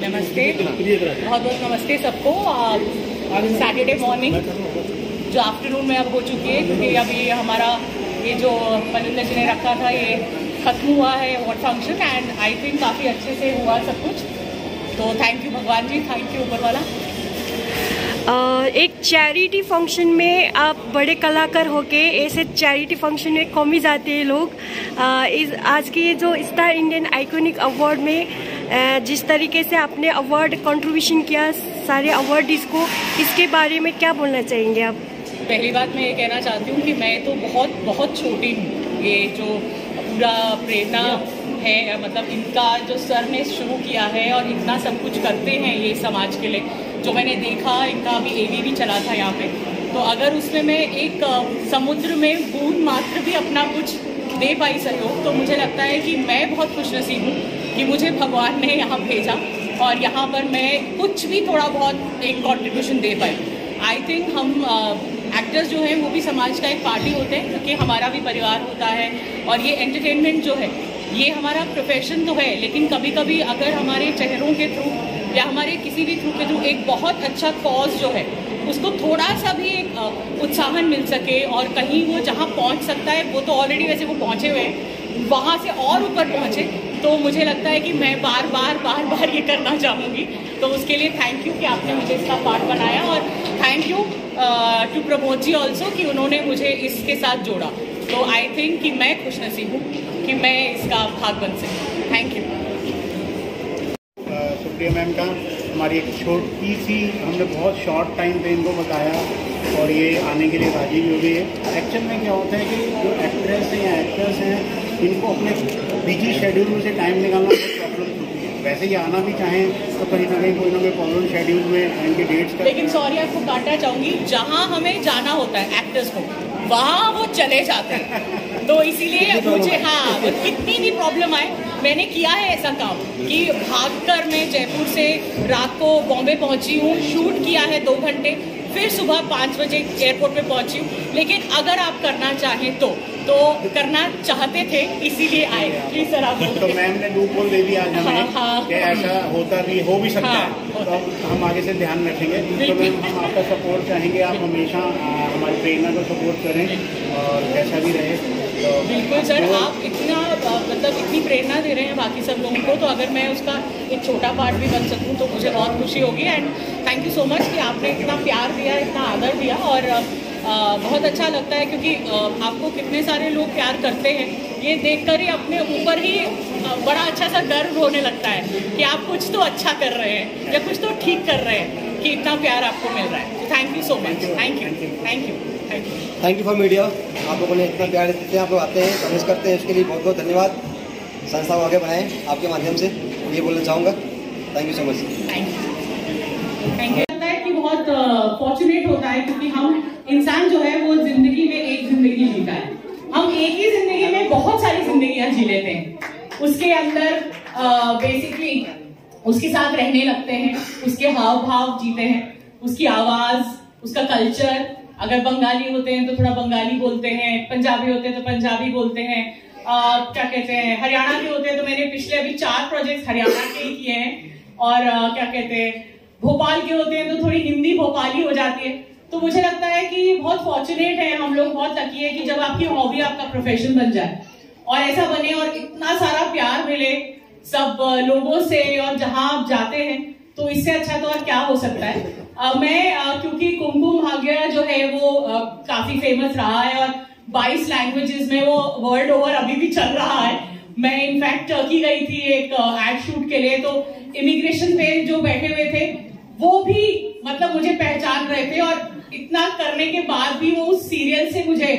नमस्ते, बहुत बहुत नमस्ते सबको। सैटरडे मॉर्निंग जो आफ्टरनून में अब हो चुकी है, क्योंकि अभी हमारा ये जो मनिंदर जी ने रखा था ये खत्म हुआ है award function, and I think काफ़ी अच्छे से हुआ सब कुछ। तो थैंक यू भगवान जी, थैंक यू ऊपर वाला। एक चैरिटी फंक्शन में आप बड़े कलाकार होके ऐसे चैरिटी फंक्शन में कम ही जाते हैं लोग। आज के जो स्टार इंडियन आइकॉनिक अवार्ड में जिस तरीके से आपने अवार्ड कंट्रीब्यूशन किया सारे अवार्डीज को, इसके बारे में क्या बोलना चाहेंगे आप? पहली बात मैं ये कहना चाहती हूँ कि मैं तो बहुत बहुत छोटी हूँ। ये जो पूरा प्रेरणा है, मतलब इनका जो सर ने शुरू किया है और इतना सब कुछ करते हैं ये समाज के लिए, जो मैंने देखा, इनका अभी एवी भी चला था यहाँ पे, तो अगर उसमें मैं एक समुद्र में बूंद मात्र भी अपना कुछ दे पाई सहयोग, तो मुझे लगता है कि मैं बहुत खुशनसीब हूँ कि मुझे भगवान ने यहाँ भेजा और यहाँ पर मैं कुछ भी थोड़ा बहुत एक contribution they pi. I think हम एक्टर्स जो हैं वो भी समाज का एक पार्टी होते हैं, क्योंकि हमारा भी परिवार होता है और ये एंटरटेनमेंट जो है ये हमारा प्रोफेशन तो है, लेकिन कभी कभी अगर हमारे चेहरों के थ्रू या हमारे किसी भी थ्रू के थ्रू एक बहुत अच्छा कॉज जो है उसको थोड़ा सा भी एक उत्साहन मिल सके और कहीं वो जहाँ पहुँच सकता है, वो तो ऑलरेडी वैसे वो पहुँचे हुए हैं, वहाँ से और ऊपर पहुँचे, तो मुझे लगता है कि मैं बार बार ये करना चाहूँगी। तो उसके लिए थैंक यू कि आपने मुझे इसका पार्ट बनाया, और thank you to Pramod ji also कि उन्होंने मुझे इसके साथ जोड़ा। तो आई थिंक कि मैं खुशनसीब हूँ कि मैं इसका भाग बन सकूँ। Thank you. सुप्रिया मैम का हमारी एक छोटी सी, हमने बहुत शॉर्ट टाइम पे इनको बताया और ये आने के लिए राजी भी हो गई है। एक्चुअल में क्या होता है कि जो एक्ट्रेस हैं या एक्टर्स हैं, इनको अपने बिजी शेड्यूल में से टाइम निकालना बहुत प्रॉब्लम होती है। वैसे ही आना भी चाहें तो कहीं ना कहीं कोई ना कोई प्रॉब्लम शेड्यूल में इनके डेट्स का। लेकिन सॉरी आपको काटना चाहूँगी, जहाँ हमें जाना होता है एक्टर्स को, वहाँ वो चले जाते हैं। तो इसीलिए मुझे कितनी भी प्रॉब्लम आए, मैंने किया है ऐसा काम कि भागकर मैं जयपुर से रात को बॉम्बे पहुंची हूँ, शूट किया है 2 घंटे, फिर सुबह 5 बजे एयरपोर्ट पे पहुंची हूँ। लेकिन अगर आप करना चाहें तो करना चाहते थे, इसीलिए आए। प्लीज सर आप तो मैम ने लूप होल दे दिया आज हमें कि ऐसा होता भी हो भी सकता है, तो हम आगे से ध्यान रखेंगे। तो मैम हम आपका सपोर्ट चाहेंगे, आप हमेशा हमारी प्रेरणा को सपोर्ट करें और कैसा भी रहे। तो बिल्कुल सर, आप इतना मतलब इतनी प्रेरणा दे रहे हैं बाकी सब लोगों को, तो अगर मैं उसका एक छोटा पार्ट भी बन सकूं तो मुझे बहुत खुशी होगी। And thank you so much कि आपने इतना प्यार दिया, इतना आदर दिया, और बहुत अच्छा लगता है, क्योंकि आपको कितने सारे लोग प्यार करते हैं, ये देखकर ही अपने ऊपर ही बड़ा अच्छा सा गर्व होने लगता है कि आप कुछ तो अच्छा कर रहे हैं या कुछ तो ठीक कर रहे हैं, कि इतना प्यार आपको मिल रहा है। Thank you so much. Thank you, thank you, thank you, thank you for media. आप लोगों ने इतना प्यार देते हैं, आप लोग आते हैं, सर्विस करते हैं, उसके लिए बहुत बहुत धन्यवाद। संस्था को आगे बढ़ाएं आपके माध्यम से, ये बोलना चाहूँगा। Thank you so much. Thank you, thank you. लगता है कि बहुत फॉर्चुनेट होता है, क्योंकि हम इंसान जो है वो जिंदगी में एक जिंदगी जीता है। हम एक ही जिंदगी में बहुत सारी जिंदगियां जी लेते हैं, उसके अंदर बेसिकली उसके साथ रहने लगते हैं, उसके हाव भाव जीते हैं, उसकी आवाज, उसका कल्चर। अगर बंगाली होते हैं तो थोड़ा बंगाली बोलते हैं, पंजाबी होते हैं तो पंजाबी बोलते हैं, क्या कहते हैं हरियाणा के होते हैं तो मैंने पिछले अभी 4 प्रोजेक्ट हरियाणा के ही किए हैं, और क्या कहते हैं भोपाल के होते हैं तो थोड़ी हिंदी भोपाली हो जाती है। तो मुझे लगता है कि बहुत फॉर्चुनेट है हम लोग, बहुत लकी है कि जब आपकी हॉबी आपका प्रोफेशन बन जाए और ऐसा बने और इतना सारा प्यार मिले सब लोगों से, और जहां आप जाते हैं तो इससे अच्छा तो और क्या हो सकता है। मैं क्योंकि कुमकुम भाग्य जो है वो काफी फेमस रहा है और 22 लैंग्वेजेस में वो वर्ल्ड ओवर अभी भी चल रहा है। मैं इनफैक्ट टर्की गई थी एक एड शूट के लिए, तो इमिग्रेशन पे जो बैठे हुए थे वो भी मतलब मुझे पहचान रहे थे, और इतना करने के बाद भी वो उस सीरियल से मुझे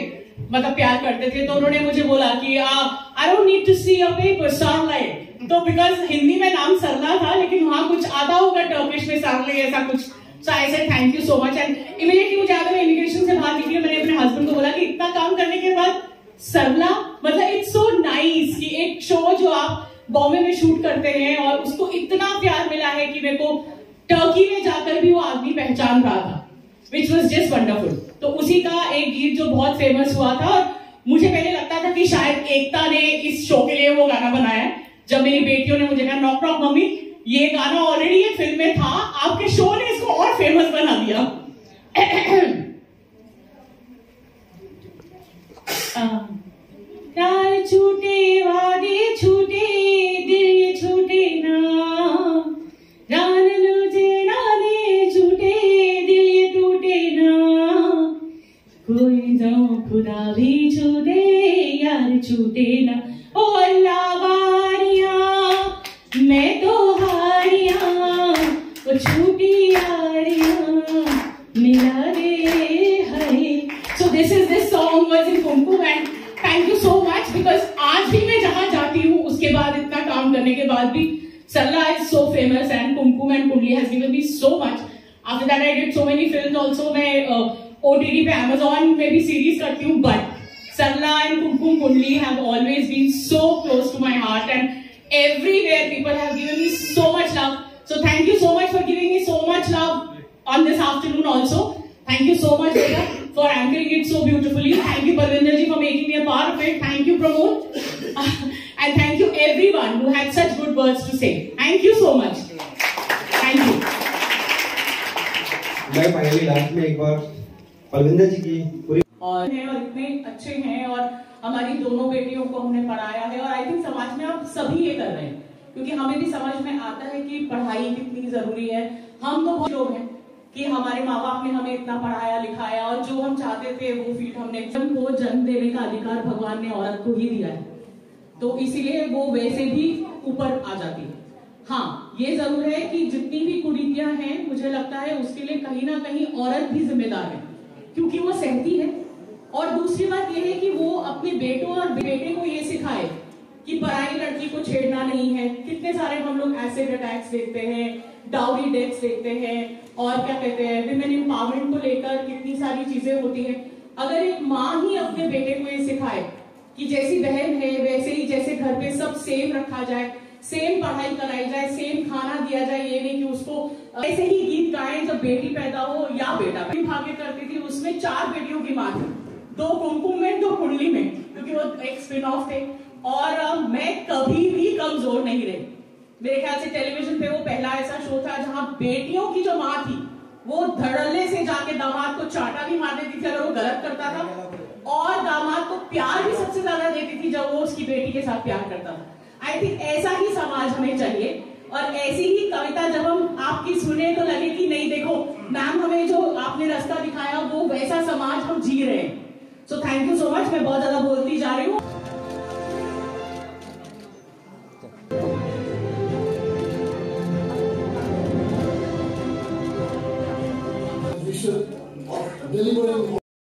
मतलब प्यार करते थे। तो उन्होंने मुझे बोला कि I don't need to see a paper सरलाइट, तो बिकॉज हिंदी में नाम सरला था लेकिन वहां कुछ आता होगा टर्किश में सरले ऐसा कुछ। So I said thank you so much, and immediately मुझे याद है इमिग्रेशन से बाहर निकली, मैंने अपने हस्बैंड को बोला कि इतना काम करने के बाद सरला, मतलब इट्स सो नाइस कि एक शो जो आप बॉम्बे में शूट करते हैं और उसको इतना प्यार मिला है कि मेरे को टर्की में जाकर भी वो आदमी पहचान रहा था, विच वॉज जस्ट वंडरफुल। तो उसी का एक गीत जो बहुत फेमस हुआ था, और मुझे पहले लगता था कि शायद एकता ने इस शो के लिए वो गाना बनाया है। जब मेरी बेटियों ने मुझे कहा नॉक नॉक मम्मी ये गाना ऑलरेडी एक फिल्म में था, आपके शो ने इसको और फेमस बना दिया। प्यार छूटे, वादे छूटे, दिल ये छूटे ना, जान लूटे नाने छूटे, दिल ये टूटे ना, कोई जाओ खुदा भी छूटे, यार छूटे ना। ओ अल्लाह वारिया, मैं तो हारिया, वो छूटी यारिया मिला दे हरे। So this song was in Kumkum and thank you so much because आज भी मैं जहाँ जाती हूँ उसके बाद इतना काम करने के बाद भी Sarla is so famous and Kumkum and Kundli has given me so much. After that I did so many films also. मैं OTT पे Amazon में भी series करती हूँ, but Sarla and Kumkum Kundli have always been so close to my heart and everywhere people have given me so much love. So thank you so much for giving me so much love on this afternoon also. Thank you so much Beta for anchoring it so beautifully. Thank you Parvinder ji for making me a part of it. Thank you Pramod. And thank you everyone who had such good words to say. Thank you so much. Thank you. मैं finally last में एक बार परविंदर जी की पूरी और इतने अच्छे हैं और हमारी दोनों बेटियों को हमने पढ़ाया है और आई थिंक समाज में आप सभी ये कर रहे हैं क्योंकि हमें भी समझ में आता है कि पढ़ाई कितनी जरूरी है। हम तो बहुत लोग हैं कि हमारे माँ बाप ने हमें इतना पढ़ाया लिखाया और जो हम चाहते थे वो फील्ड हमने को जन्म देने का अधिकार भगवान ने औरत को ही दिया है, तो इसीलिए वो वैसे भी ऊपर आ जाती है। हाँ ये जरूर है कि जितनी भी कुरीतियां हैं मुझे लगता है उसके लिए कहीं ना कहीं औरत भी जिम्मेदार है क्योंकि वो सहती है। और दूसरी बात ये है कि वो अपने बेटों और बेटे को ये सिखाए कि पराई लड़की को छेड़ना नहीं है। कितने सारे हम लोग एसिड अटैक्स देखते हैं, डाउरी डेथ्स देखते हैं और क्या कहते हैं विमेन एम्पावरमेंट को लेकर कितनी सारी चीजें होती है। अगर एक माँ ही अपने बेटे को ये सिखाए कि जैसी बहन है वैसे ही जैसे घर पे सब सेम रखा जाए, सेम पढ़ाई कराई जाए, सेम खाना दिया जाए, ये नहीं कि उसको ऐसे ही गीत गाएं जब बेटी पैदा हो या बेटा भाग्य करती थी। उसमें 4 बेटियों की माँ थी, 2 कुमकुम में 2 कुंडली में, क्योंकि वो एक स्पिन ऑफ थे। और मैं कभी भी कमजोर नहीं रही। मेरे ख्याल से टेलीविजन पे वो पहला ऐसा शो था जहां बेटियों की जो माँ थी वो धड़ल्ले से जाके दामाद को चाटा भी मार देती थी अगर वो गलत करता था और दामाद को प्यार भी सबसे ज्यादा देती थी जब वो उसकी बेटी के साथ प्यार करता था। आई थिंक ऐसा ही समाज हमें चाहिए और ऐसी ही कविता जब हम आपकी सुने तो लगे कि नहीं देखो मैम हमें जो आपने रास्ता दिखाया वो वैसा समाज हम जी रहे हैं। So thank you so much. मैं बहुत ज्यादा बोलती जा रही हूँ।